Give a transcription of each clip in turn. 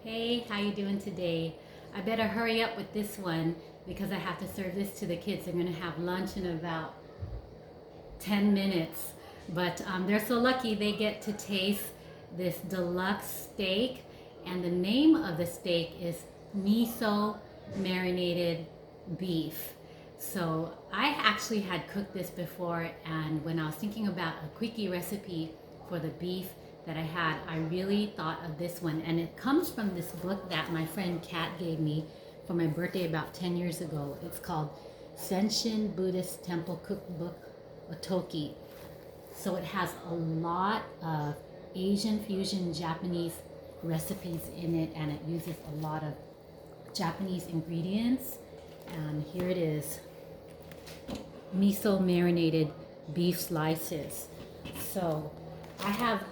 Hey, how you doing today? I better hurry up with this one because I have to serve this to the kids. They're gonna have lunch in about 10 minutes. But they're so lucky they get to taste this deluxe steak. And the name of the steak is Miso marinated beef. So I actually had cooked this before, and when I was thinking about a quickie recipe for the beef that I had, I really thought of this one. And it comes from this book that my friend Kat gave me for my birthday about 10 years ago. It's called Senshin Buddhist Temple Cookbook Otoki. So it has a lot of Asian fusion Japanese recipes in it, and it uses a lot of Japanese ingredients. And here it is, miso marinated beef slices. So I have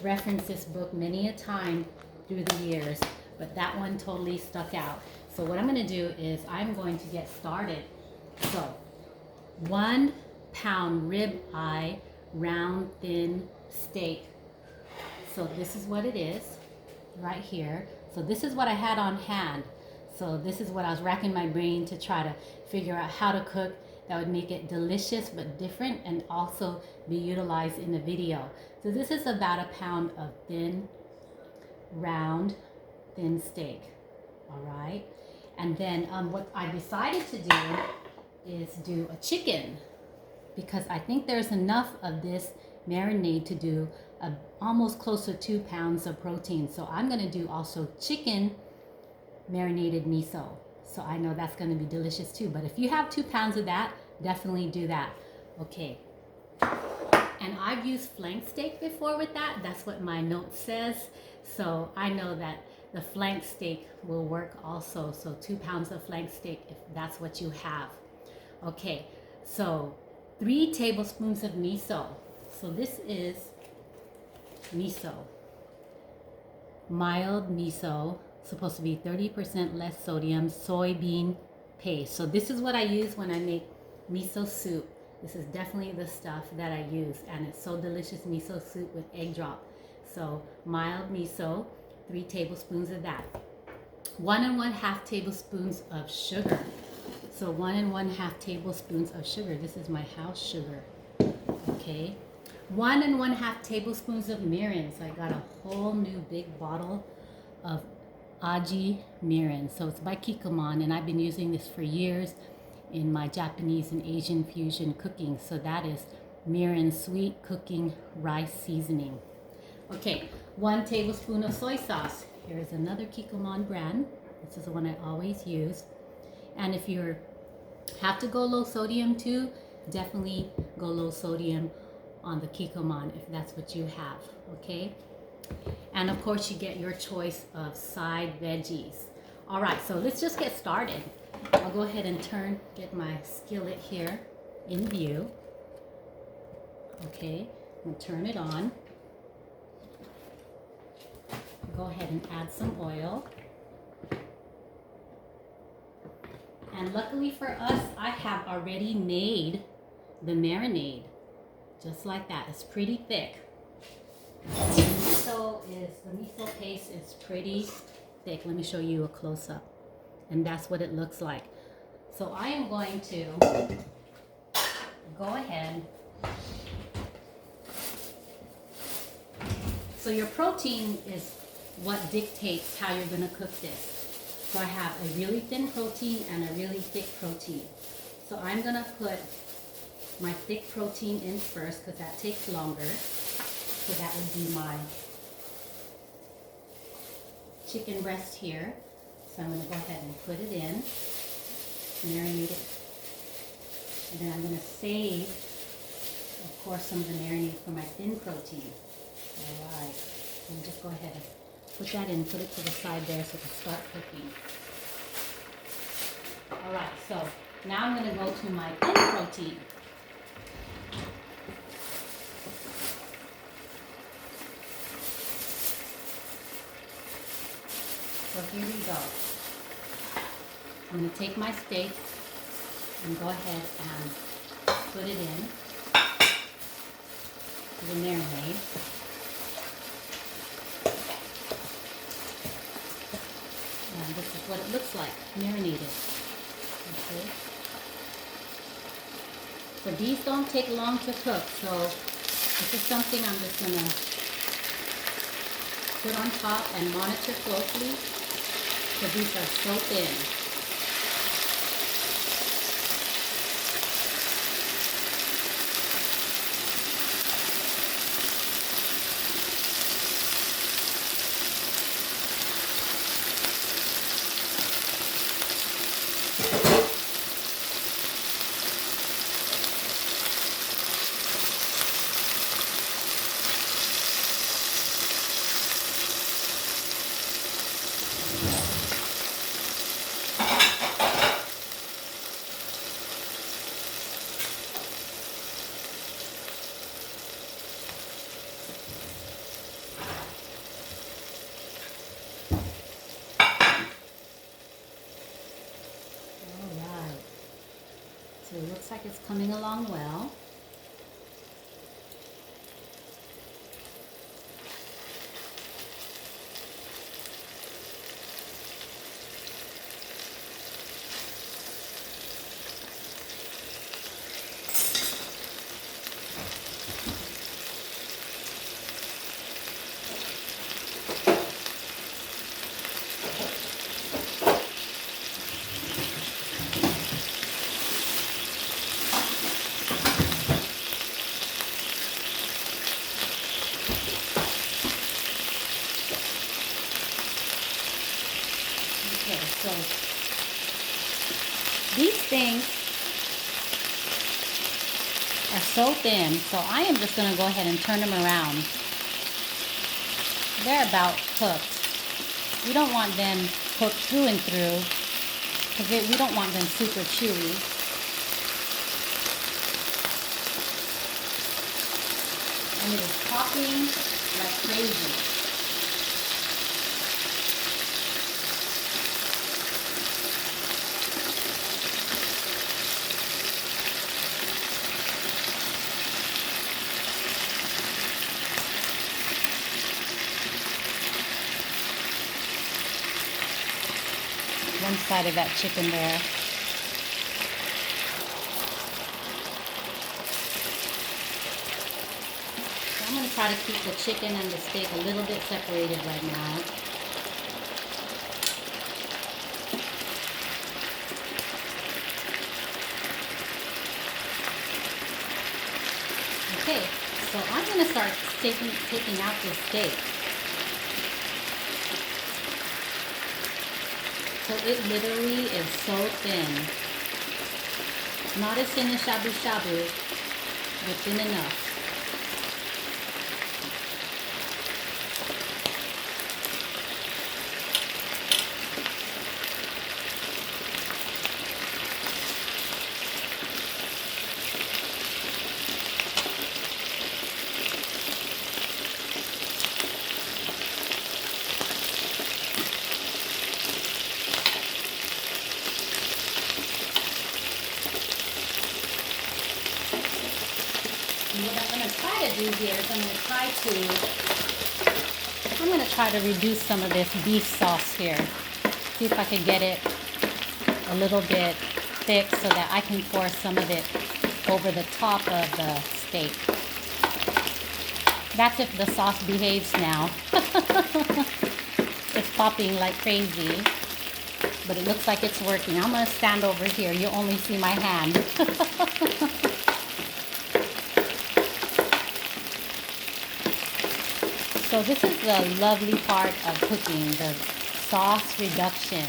referenced this book many a time through the years, but that one totally stuck out. So what I'm going to do is I'm going to get started. So 1 pound rib eye round thin steak. So this is what it is right here. So this is what I had on hand. So this is what I was racking my brain to try to figure out how to cook that would make it delicious but different and also be utilized in the video. So this is about 1 pound of thin, round, thin steak. All right. And then what I decided to do is do a chicken, because I think there's enough of this marinade to do almost close to 2 pounds of protein. So I'm going to do also chicken marinated miso. So I know that's going to be delicious too. But if you have 2 pounds of that, definitely do that. Okay. And I've used flank steak before with that. That's what my note says. So I know that the flank steak will work also. So 2 pounds of flank steak if that's what you have. Okay. So 3 tablespoons of miso. So this is miso. Mild miso. Supposed to be 30% less sodium, soybean paste. So this is what I use when I make miso soup. This is definitely the stuff that I use, and it's so delicious, miso soup with egg drop. So mild miso, 3 tablespoons of that. 1 1/2 tablespoons of sugar. So 1 1/2 tablespoons of sugar. This is my house sugar. Okay. 1 1/2 tablespoons of mirin. So I got a whole new big bottle of aji mirin. So it's by Kikkoman, and I've been using this for years in my Japanese and Asian fusion cooking. So that is mirin sweet cooking rice seasoning. Okay, 1 tablespoon of soy sauce. Here is another Kikkoman brand. This is the one I always use. And if you have to go low sodium too, definitely go low sodium on the Kikkoman if that's what you have. Okay. And of course you get your choice of side veggies. All right, so let's just get started. I'll go ahead and get my skillet here in view. Okay, I'm gonna turn it on. Go ahead and add some oil. And luckily for us, I have already made the marinade. Just like that, it's pretty thick. The miso paste is pretty thick. Let me show you a close-up. And that's what it looks like. So I am going to go ahead. So your protein is what dictates how you're going to cook this. So I have a really thin protein and a really thick protein. So I'm going to put my thick protein in first because that takes longer. So that would be my chicken breast here. So I'm going to go ahead and put it in, marinate it, and then I'm going to save, of course, some of the marinade for my thin protein. All right, and just go ahead and put that in, put it to the side there so it can start cooking. All right, so now I'm going to go to my thin protein. So here we go. I'm going to take my steak and go ahead and put it in to the marinade. And this is what it looks like, marinated. Okay. So these don't take long to cook, so this is something I'm just gonna put on top and monitor closely because these are so thin. So it looks like it's coming along well. Okay, so these things are so thin, so I am just going to go ahead and turn them around. They're about cooked. We don't want them cooked through and through because we don't want them super chewy. And it is popping like crazy. One side of that chicken there. So I'm going to try to keep the chicken and the steak a little bit separated right now. Okay, so I'm going to start taking out the steak. So it literally is so thin. Not as thin as shabu shabu, but thin enough. And what I'm going to try to do here is I'm going to try to reduce some of this beef sauce here. See if I can get it a little bit thick so that I can pour some of it over the top of the steak. That's if the sauce behaves now. It's popping like crazy, but it looks like it's working. I'm going to stand over here. You'll only see my hand. So this is the lovely part of cooking, the sauce reduction.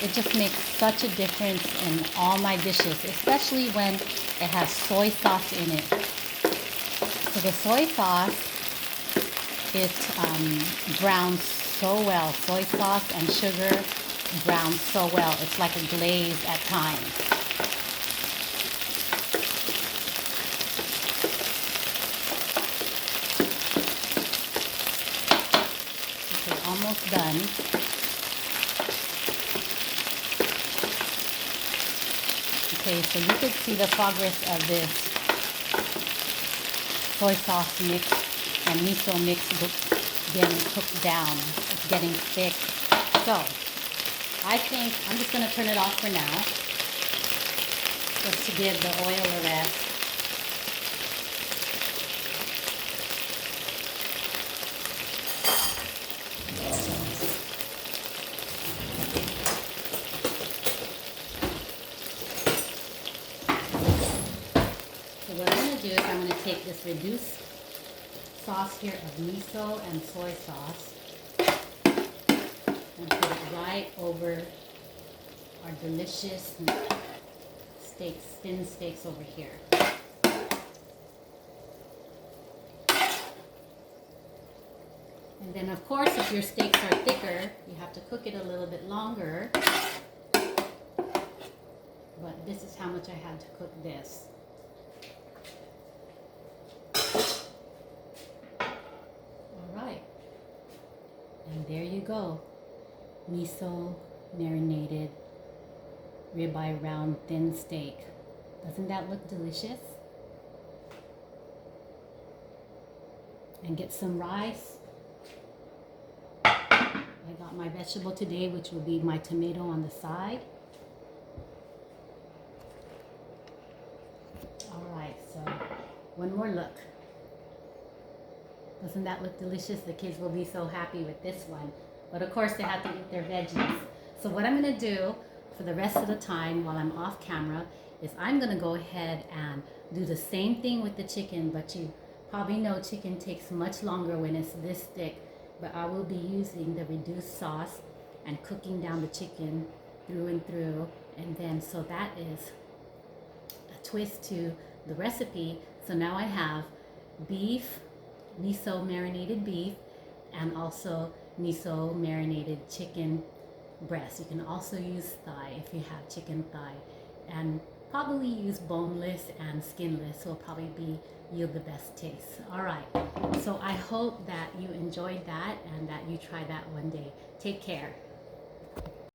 It just makes such a difference in all my dishes, especially when it has soy sauce in it. So the soy sauce, it browns so well. Soy sauce and sugar brown so well. It's like a glaze at times. Okay, almost done. Okay, so you could see the progress of this soy sauce mix and miso mix getting cooked down. It's getting thick. So I think I'm just going to turn it off for now, just to give the oil a rest. So what I'm going to do is I'm going to take this reduced sauce here of miso and soy sauce and put it right over our delicious steaks, thin steaks over here. And then of course, if your steaks are thicker, you have to cook it a little bit longer. But this is how much I had to cook this. Alright. And there you go. Miso marinated ribeye round thin steak. Doesn't that look delicious? And get some rice. I got my vegetable today, which will be my tomato on the side. Alright, so one more look. Doesn't that look delicious? The kids will be so happy with this one. But of course they have to eat their veggies. So what I'm going to do for the rest of the time while I'm off camera is I'm going to go ahead and do the same thing with the chicken, but you probably know chicken takes much longer when it's this thick. But I will be using the reduced sauce and cooking down the chicken through and through. And then, so that is a twist to the recipe. So now I have beef, miso marinated beef, and also miso marinated chicken breast. You can also use thigh if you have chicken thigh, and probably use boneless and skinless will probably yield the best taste. All right, so I hope that you enjoyed that and that you try that one day. Take care.